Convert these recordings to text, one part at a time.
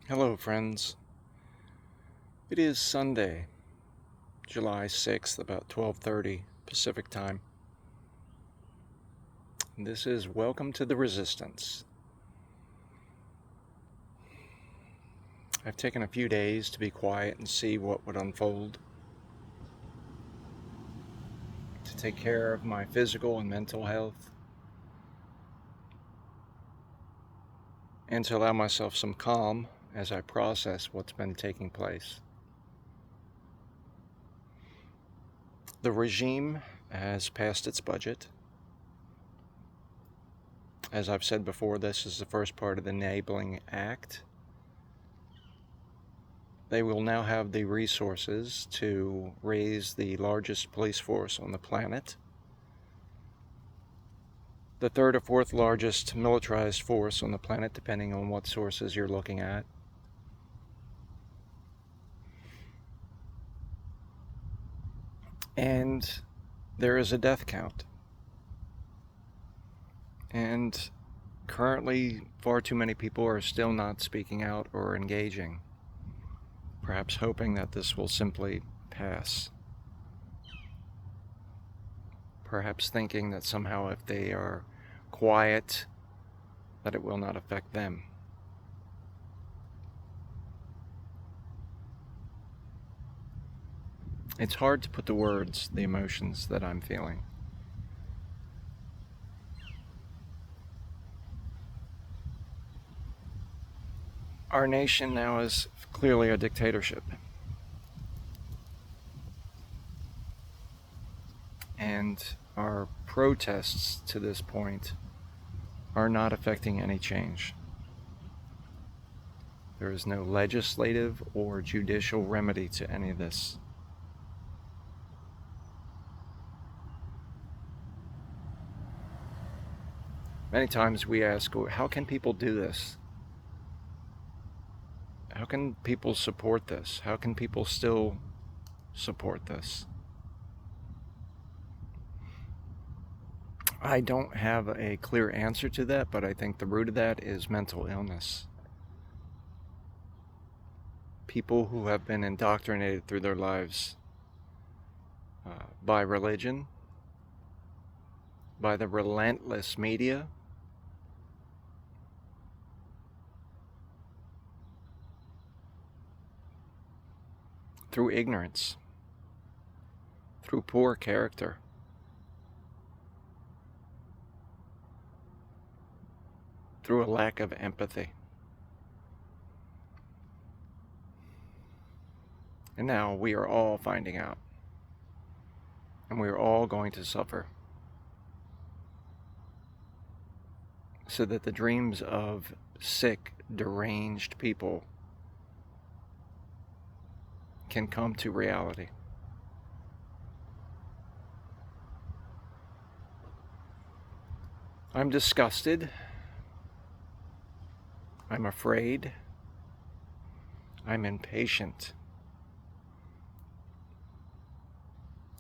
Hello, friends. It is Sunday, July 6th, about 12:30 Pacific time. This is Welcome to the Resistance. I've taken a few days to be quiet and see what would unfold, to take care of my physical and mental health, and to allow myself some calm as I process what's been taking place. The regime has passed its budget. As I've said before, this is the first part of the Enabling Act. They will now have the resources to raise the largest police force on the planet, the third or fourth largest militarized force on the planet, depending on what sources you're looking at. And there is a death count. And currently, far too many people are still not speaking out or engaging, perhaps hoping that this will simply pass. Perhaps thinking that somehow if they are quiet, that it will not affect them. It's hard to put to words the emotions that I'm feeling. Our nation now is clearly a dictatorship. And our protests to this point are not affecting any change. There is no legislative or judicial remedy to any of this. Many times we ask, how can people do this? How can people support this? How can people still support this? I don't have a clear answer to that, but I think the root of that is mental illness. People who have been indoctrinated through their lives by religion, by the relentless media, through ignorance, through poor character, through a lack of empathy. And now we are all finding out. And we are all going to suffer. So that the dreams of sick, deranged people can come to reality. I'm disgusted. I'm afraid. I'm impatient.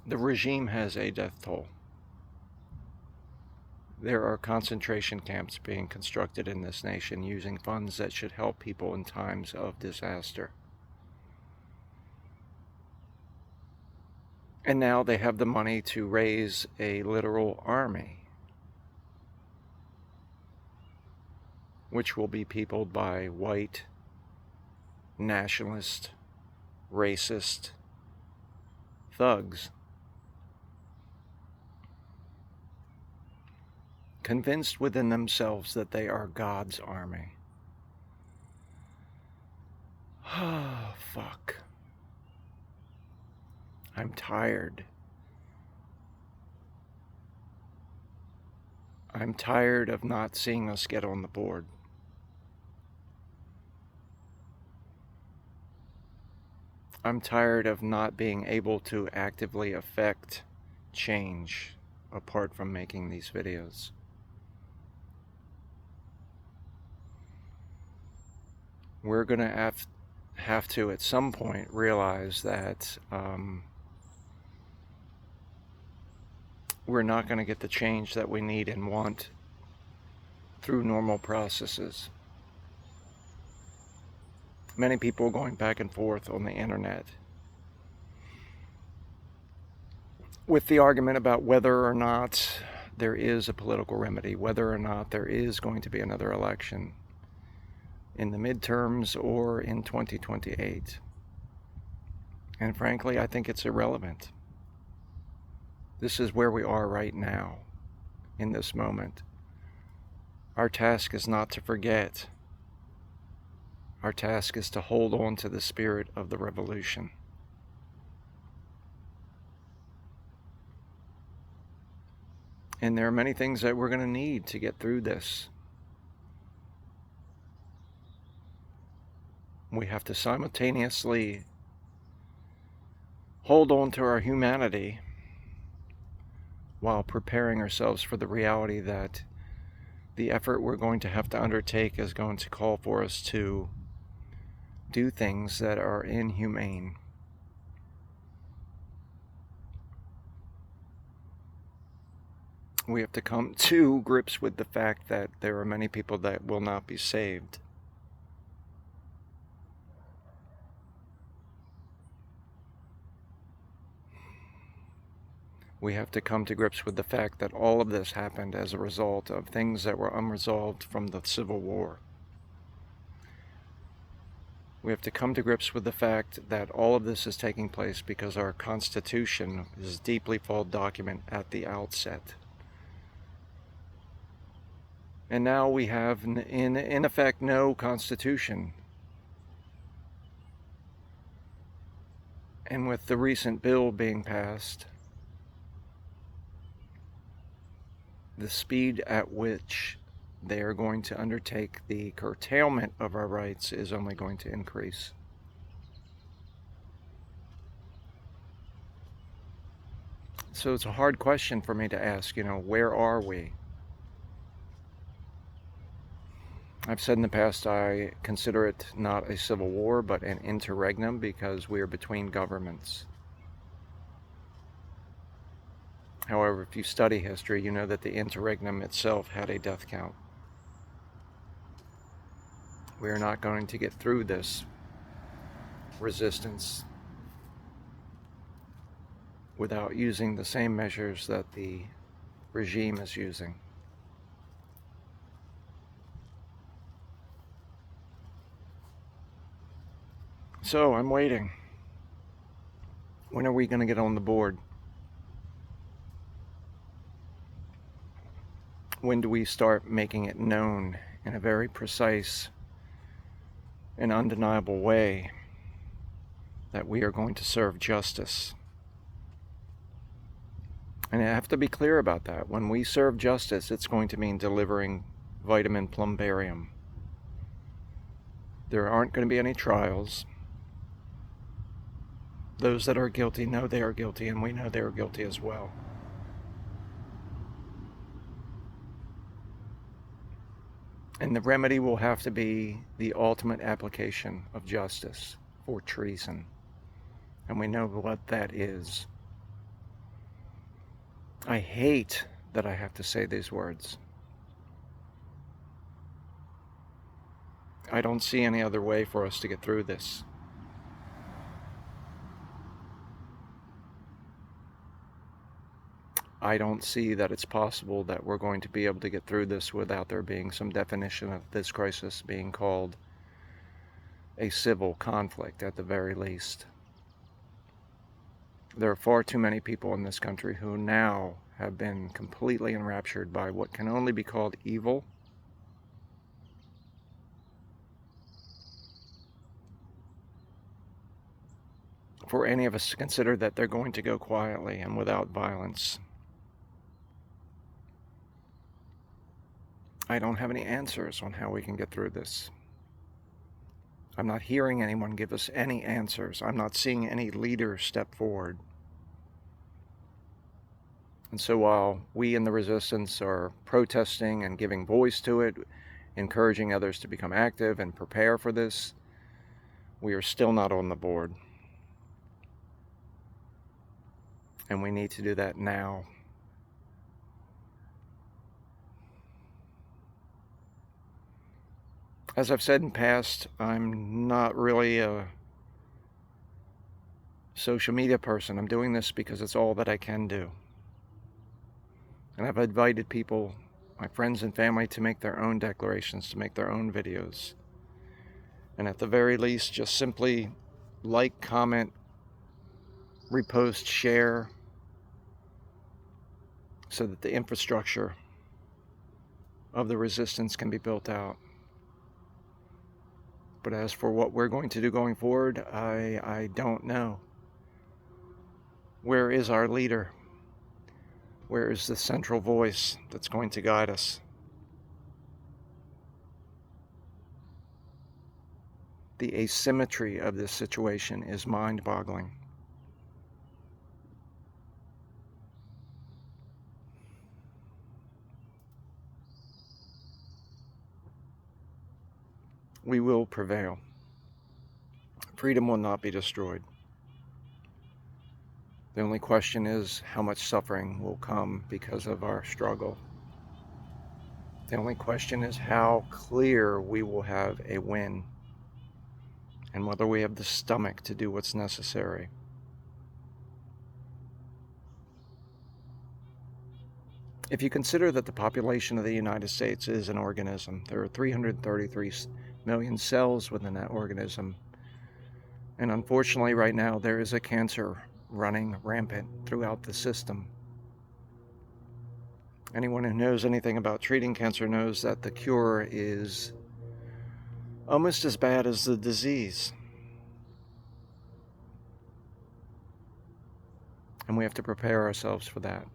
The regime has a death toll. There are concentration camps being constructed in this nation using funds that should help people in times of disaster. And now they have the money to raise a literal army, which will be peopled by white, nationalist, racist thugs, convinced within themselves that they are God's army. Oh, fuck. I'm tired. I'm tired of not seeing us get on the board. I'm tired of not being able to actively affect change apart from making these videos. We're going to have to at some point realize that we're not going to get the change that we need and want through normal processes. Many people going back and forth on the internet with the argument about whether or not there is a political remedy, whether or not there is going to be another election in the midterms or in 2028. And frankly, I think it's irrelevant. This is where we are right now, in this moment. Our task is not to forget. Our task is to hold on to the spirit of the revolution. And there are many things that we're going to need to get through this. We have to simultaneously hold on to our humanity while preparing ourselves for the reality that the effort we're going to have to undertake is going to call for us to do things that are inhumane. We have to come to grips with the fact that there are many people that will not be saved. We have to come to grips with the fact that all of this happened as a result of things that were unresolved from the Civil War. We have to come to grips with the fact that all of this is taking place because our Constitution is a deeply flawed document at the outset. And now we have, in effect, no Constitution. And with the recent bill being passed, the speed at which they are going to undertake the curtailment of our rights is only going to increase. So it's a hard question for me to ask, where are we? I've said in the past I consider it not a civil war, but an interregnum, because we are between governments. However, if you study history, you know that the interregnum itself had a death count. We are not going to get through this resistance without using the same measures that the regime is using. So I'm waiting. When are we going to get on the board? When do we start making it known in a very precise and undeniable way that we are going to serve justice? And I have to be clear about that. When we serve justice, it's going to mean delivering vitamin plumbarium. There aren't going to be any trials. Those that are guilty know they are guilty, and we know they are guilty as well. And the remedy will have to be the ultimate application of justice for treason. And we know what that is. I hate that I have to say these words. I don't see any other way for us to get through this. I don't see that it's possible that we're going to be able to get through this without there being some definition of this crisis being called a civil conflict at the very least. There are far too many people in this country who now have been completely enraptured by what can only be called evil. For any of us to consider that they're going to go quietly and without violence. I don't have any answers on how we can get through this. I'm not hearing anyone give us any answers. I'm not seeing any leader step forward. And so while we in the resistance are protesting and giving voice to it, encouraging others to become active and prepare for this, we are still not on the board. And we need to do that now. As I've said in past, I'm not really a social media person. I'm doing this because it's all that I can do. And I've invited people, my friends and family, to make their own declarations, to make their own videos. And at the very least, just simply like, comment, repost, share, so that the infrastructure of the resistance can be built out. But as for what we're going to do going forward, I don't know. Where is our leader? Where is the central voice that's going to guide us? The asymmetry of this situation is mind-boggling. We will prevail. Freedom will not be destroyed. The only question is how much suffering will come because of our struggle. The only question is how clear we will have a win, and whether we have the stomach to do what's necessary. If you consider that the population of the United States is an organism, there are 333 million cells within that organism. And unfortunately, right now, there is a cancer running rampant throughout the system. Anyone who knows anything about treating cancer knows that the cure is almost as bad as the disease. And we have to prepare ourselves for that.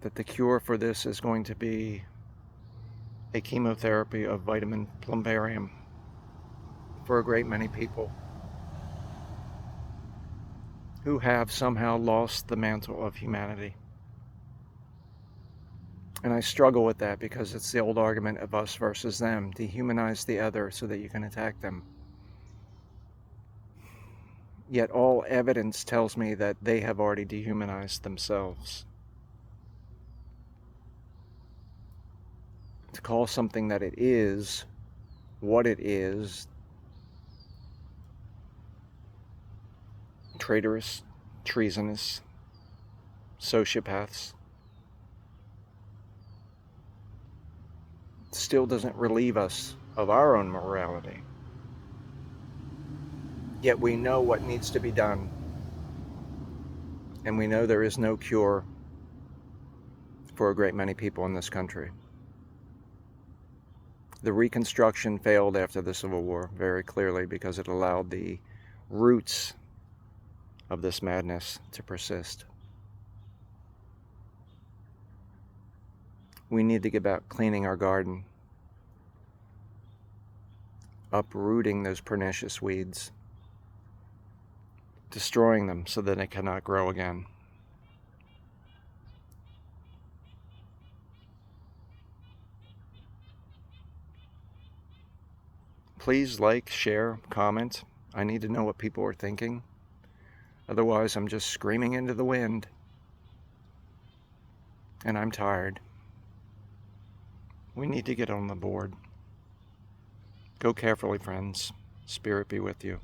That the cure for this is going to be a chemotherapy of vitamin plumbarium for a great many people who have somehow lost the mantle of humanity. And I struggle with that because it's the old argument of us versus them. Dehumanize the other so that you can attack them. Yet all evidence tells me that they have already dehumanized themselves. To call something that it is what it is, traitorous, treasonous, sociopaths, still doesn't relieve us of our own morality. Yet we know what needs to be done, and we know there is no cure for a great many people in this country. The Reconstruction failed after the Civil War very clearly because it allowed the roots of this madness to persist. We need to get about cleaning our garden, uprooting those pernicious weeds, destroying them so that they cannot grow again. Please like, share, comment. I need to know what people are thinking. Otherwise, I'm just screaming into the wind. And I'm tired. We need to get on the board. Go carefully, friends. Spirit be with you.